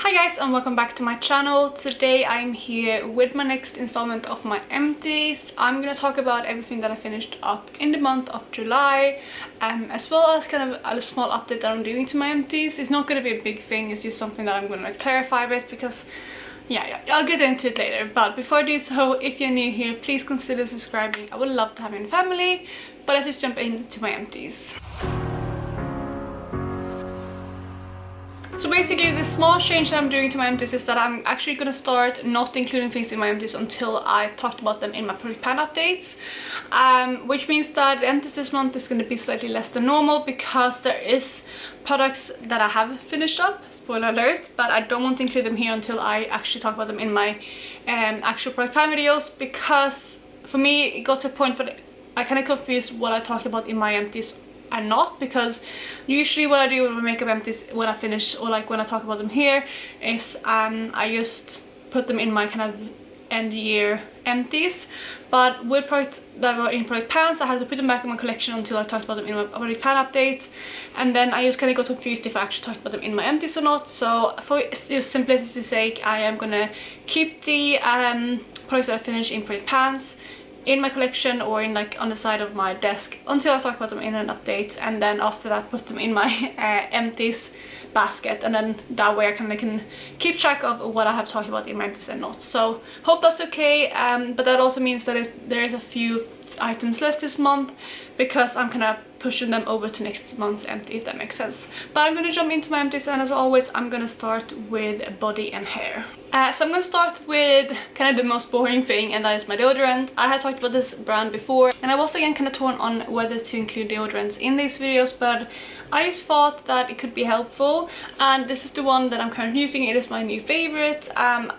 Hi guys, and welcome back to my channel. Today I'm here with my next installment of my empties. I'm gonna talk about everything that I finished up in the month of July, as well as kind of a small update that I'm doing to my empties. It's not gonna be a big thing, it's just something that I'm gonna clarify with because yeah, I'll get into it later. But before I do so, if you're new here, please consider subscribing. I would love to have you in the family. But let's just jump into my empties. So basically the small change that I'm doing to my empties is that I'm actually going to start not including things in my empties until I talked about them in my product pan updates, which means that the empties this month is going to be slightly less than normal because there is products that I have finished up, spoiler alert, but I don't want to include them here until I actually talk about them in my actual product pan videos, because for me it got to a point where I kind of confused what I talked about in my empties and not, because usually what I do with my makeup empties when I finish, or like when I talk about them here, is I just put them in my kind of end year empties. But with products that were in product pans, I had to put them back in my collection until I talked about them in my product pan updates, and then I just kind of got confused if I actually talked about them in my empties or not. So for just simplicity's sake, I am gonna keep the products that I finish in product pans in my collection or in like on the side of my desk until I talk about them in an update, and then after that put them in my empties basket, and then that way I can keep track of what I have talked about in my empties and not. So hope that's okay, but that also means that there is a few items less this month because I'm kind of pushing them over to next month's empty, if that makes sense. But I'm going to jump into my empties, and as always I'm going to start with body and hair. So I'm going to start with kind of the most boring thing, and that is my deodorant. I had talked about this brand before, and I was again kind of torn on whether to include deodorants in these videos, but I just thought that it could be helpful, and this is the one that I'm currently using. It is my new favorite.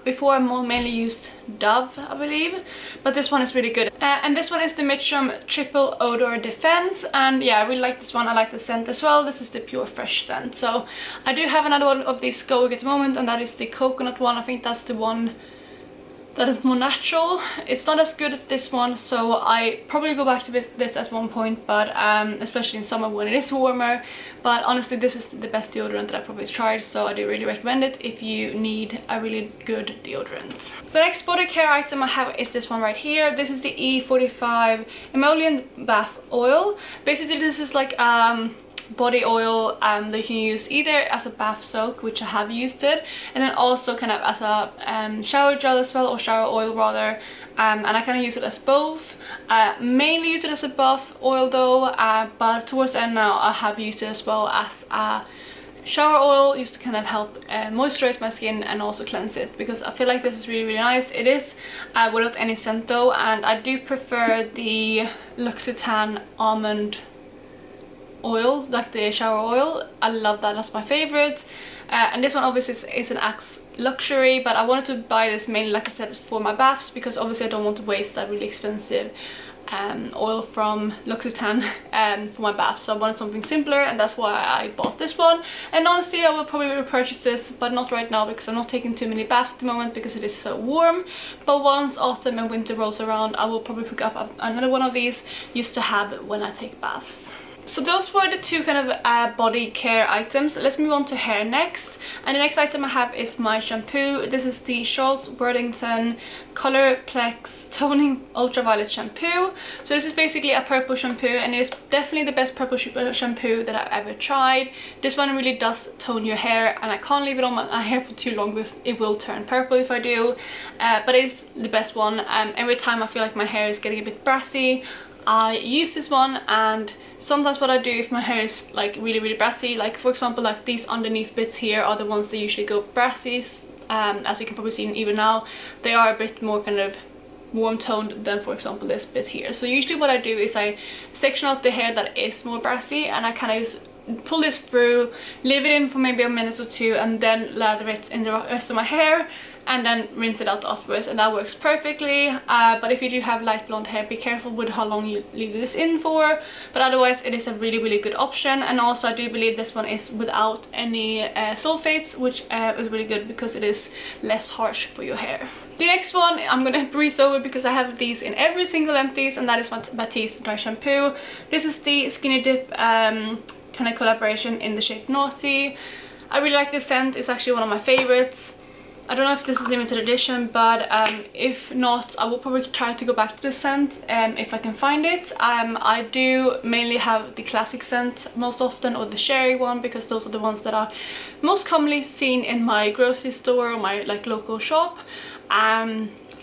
Before I mainly used Dove, I believe, but this one is really good. And this one is the Mitchum Triple Odor Defense, and yeah, I really like this one. I like the scent as well. This is the Pure Fresh scent. So I do have another one of these going at the moment, and that is the coconut one. I think that's the one that is more natural. It's not as good as this one, so I probably go back to this at one point, but especially in summer when it is warmer. But honestly, this is the best deodorant that I probably tried, so I do really recommend it if you need a really good deodorant. The next body care item I have is this one right here. This is the E45 Emollient Bath Oil. Basically this is like body oil that you can use either as a bath soak, which I have used it, and then also kind of as a shower gel as well, or shower oil rather, and I kind of use it as both. Mainly use it as a bath oil though, but towards the end now I have used it as well as a shower oil, used to kind of help moisturize my skin and also cleanse it, because I feel like this is really nice. It is without any scent though, and I do prefer the L'Occitane almond oil, like the shower oil. I love that, that's my favorite. And this one obviously is an Axe luxury, but I wanted to buy this mainly, like I said, for my baths, because obviously I don't want to waste that really expensive oil from L'Occitane for my bath. So I wanted something simpler, and that's why I bought this one. And honestly I will probably repurchase this, but not right now because I'm not taking too many baths at the moment because it is so warm. But once autumn and winter rolls around, I will probably pick up another one of these just to have when I take baths. So those were the two kind of body care items. Let's move on to hair next. And the next item I have is my shampoo. This is the Charles Worthington Colorplex Toning Ultraviolet Shampoo. So this is basically a purple shampoo, and it is definitely the best purple shampoo that I've ever tried. This one really does tone your hair, and I can't leave it on my hair for too long because it will turn purple if I do. But it is the best one. Every time I feel like my hair is getting a bit brassy, I use this one. And sometimes what I do if my hair is like really brassy, like for example like these underneath bits here are the ones that usually go brassy, as you can probably see even now, they are a bit more kind of warm toned than for example this bit here. So usually what I do is I section out the hair that is more brassy, and I kind of just pull this through, leave it in for maybe a minute or two, and then lather it in the rest of my hair, and then rinse it out afterwards, and that works perfectly. But if you do have light blonde hair, be careful with how long you leave this in for, but otherwise it is a really good option. And also I do believe this one is without any sulfates, which is really good because it is less harsh for your hair. The next one I'm gonna breeze over because I have these in every single empties, and that is my Batiste dry shampoo. This is the Skinny Dip kind of collaboration in the shade Naughty. I really like this scent. It's actually one of my favorites. I don't know if this is limited edition, but if not, I will probably try to go back to the scent if I can find it. I do mainly have the classic scent most often, or the sherry one, because those are the ones that are most commonly seen in my grocery store or my like local shop.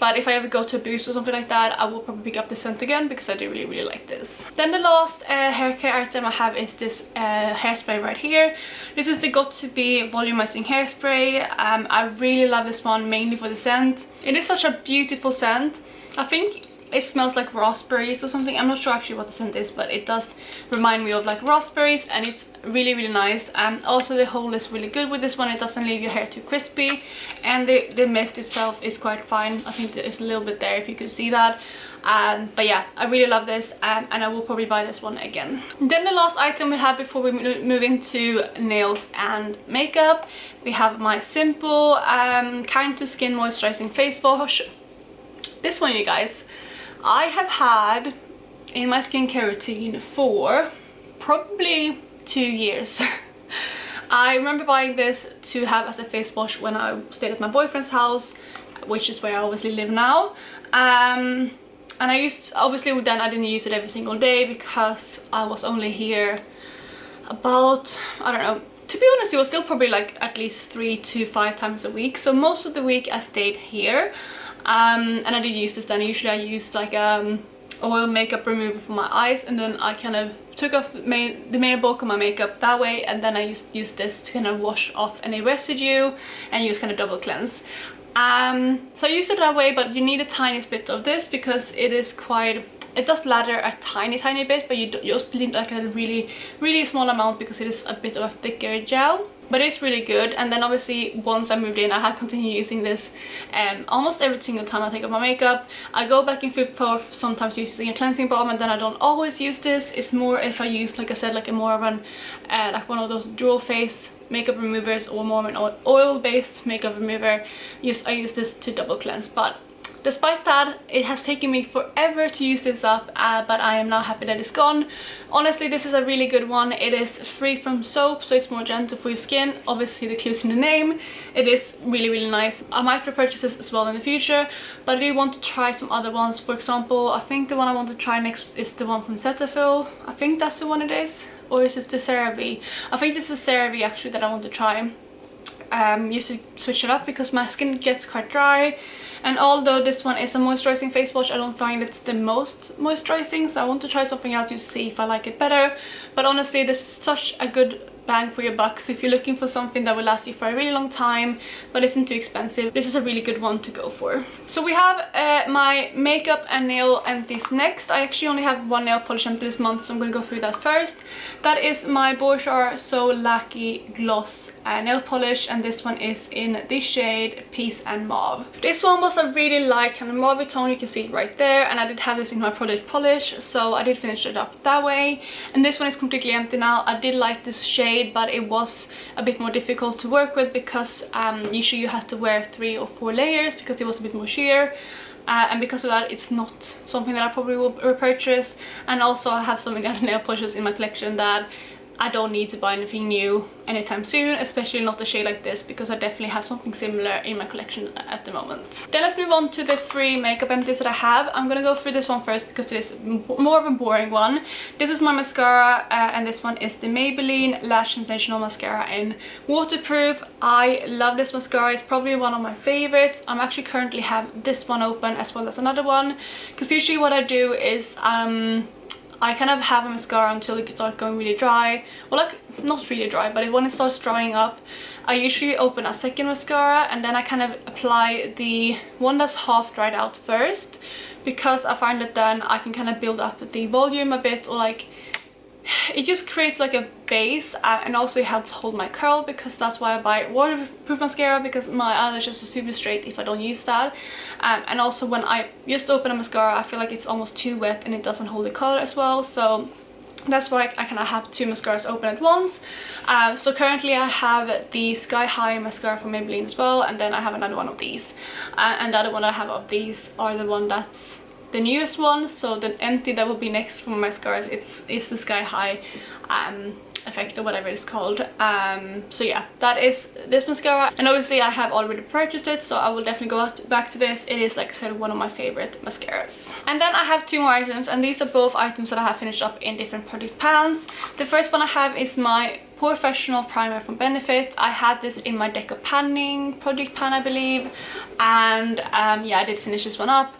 But if I ever go to a booth or something like that, I will probably pick up the scent again because I do really like this. Then the last hair care item I have is this hairspray right here. This is the Got To Be volumizing hairspray. I really love this one, mainly for the scent. It is such a beautiful scent. I think it smells like raspberries or something. I'm not sure actually what the scent is, but it does remind me of like raspberries, and it's really nice. Also the hold is really good with this one. It doesn't leave your hair too crispy, and the mist itself is quite fine. I think there's a little bit there if you could see that. But yeah, I really love this, and I will probably buy this one again. Then the last item we have before we move into nails and makeup, we have my simple Kind to Skin moisturizing face wash. This one, you guys, I have had in my skincare routine for probably 2 years. I remember buying this to have as a face wash when I stayed at my boyfriend's house, which is where I obviously live now. And I used, obviously then I didn't use it every single day because I was only here about, I don't know, to be honest, it was still probably like at least 3 to 5 times a week. So most of the week I stayed here. And I did use this then. Usually I used like oil makeup remover for my eyes, and then I kind of took off the main bulk of my makeup that way, and then I used this to kind of wash off any residue and use kind of double cleanse. So I used it that way, but you need a tiny bit of this because it is quite, it does lather a tiny bit, but you just need like a really small amount because it is a bit of a thicker gel. But it's really good. And then obviously once I moved in, I had continued using this almost every single time I take off my makeup. I go back and forth sometimes using a cleansing balm, and then I don't always use this. It's more if I use, like I said, like a more of an like one of those dual face makeup removers, or more of an oil based makeup remover. I use this to double cleanse. But despite that, it has taken me forever to use this up, but I am now happy that it's gone. Honestly, this is a really good one. It is free from soap, so it's more gentle for your skin. Obviously, the clue's in the name. It is really nice. I might repurchase this as well in the future, but I do want to try some other ones. For example, I think the one I want to try next is the one from Cetaphil. I think that's the one it is. Or is it the CeraVe? I think this is CeraVe actually that I want to try. Used to switch it up because my skin gets quite dry, and although this one is a moisturizing face wash, I don't find it's the most moisturizing, so I want to try something else to see if I like it better. But honestly, this is such a good bang for your buck. So if you're looking for something that will last you for a really long time but isn't too expensive, this is a really good one to go for. So we have my makeup and nail empties next. I actually only have one nail polish empty this month, so I'm going to go through that first. That is my Bourjois So Lucky Gloss nail polish, and this one is in the shade Peace and Mauve. This one was a really light kind of mauve tone, you can see it right there, and I did have this in my product polish, so I did finish it up that way. And this one is completely empty now. I did like this shade, but it was a bit more difficult to work with because usually you had to wear 3 or 4 layers because it was a bit more sheer. And because of that, it's not something that I probably will repurchase. And also I have so many other nail polishes in my collection that I don't need to buy anything new anytime soon, especially not a shade like this, because I definitely have something similar in my collection at the moment. Then let's move on to the 3 makeup empties that I have. I'm gonna go through this one first because it is more of a boring one. This is my mascara, and this one is the Maybelline Lash Sensational Mascara in Waterproof. I love this mascara. It's probably one of my favorites. I'm actually currently have this one open as well as another one, because usually what I do is I kind of have a mascara until it starts going really dry. Well, like, not really dry, but when it starts drying up, I usually open a second mascara, and then I kind of apply the one that's half dried out first, because I find that then I can kind of build up the volume a bit, or like, it just creates like a base, and also it helps hold my curl, because that's why I buy waterproof mascara, because my eyelashes are super straight if I don't use that. And also when I just open a mascara, I feel like it's almost too wet and it doesn't hold the color as well, so that's why I kind of have 2 mascaras open at once. So currently I have the Sky High mascara from Maybelline as well, and then I have another one of these, and the other one I have of these are the one that's the newest one, so the Empty that will be next for my mascaras, it's the Sky High effect or whatever it's called. So yeah, that is this mascara, and obviously I have already purchased it, so I will definitely go back to this. It is, like I said, one of my favorite mascaras. And then I have two more items, and these are both items that I have finished up in different product pans. The first one I have is my Professional primer from Benefit. I had this in my Deco Panning project pan, I believe, and yeah, I did finish this one up.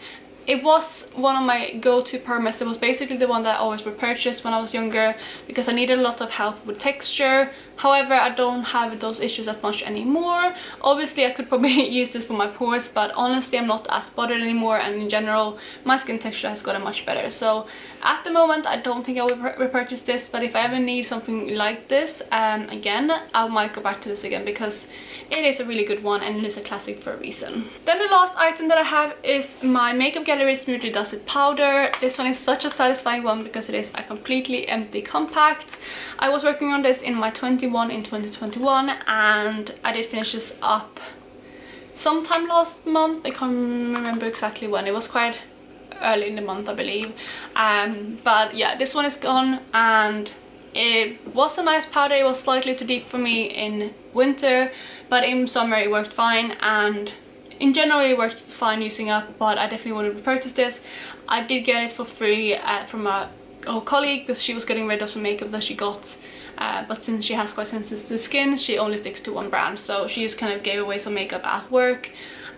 It was one of my go-to primers. It was basically the one that I always repurchased when I was younger because I needed a lot of help with texture. However, I don't have those issues as much anymore. Obviously, I could probably use this for my pores, but honestly, I'm not as bothered anymore, and in general, my skin texture has gotten much better. So at the moment, I don't think I will repurchase this, but if I ever need something like this, again, I might go back to this again because it is a really good one and it is a classic for a reason. Then the last item that I have is my Makeup Gallery Smoothly Dusted Powder. This one is such a satisfying one because it is a completely empty compact. I was working on this in my 21 in 2021, and I did finish this up sometime last month. I can't remember exactly when. It was quite early in the month, I believe. But yeah, this one is gone, and it was a nice powder. It was slightly too deep for me in winter, but in summer it worked fine, and in general it worked fine using up, but I definitely would have purchased this. I did get it for free from a old colleague because she was getting rid of some makeup that she got, but since she has quite sensitive skin, she only sticks to one brand, so she just kind of gave away some makeup at work,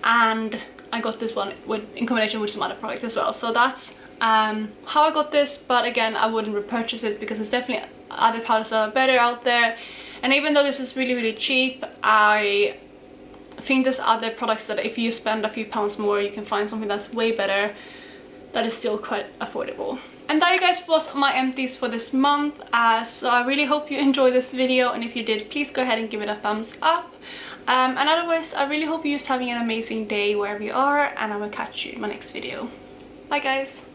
and I got this one in combination with some other products as well. So that's how I got this, but again, I wouldn't repurchase it because there's definitely other powders that are better out there. And even though this is really cheap, I think there's other products that if you spend a few pounds more, you can find something that's way better that is still quite affordable. And that, you guys, was my empties for this month. So I really hope you enjoyed this video, and if you did, please go ahead and give it a thumbs up. And otherwise, I really hope you're just having an amazing day wherever you are, and I will catch you in my next video. Bye guys!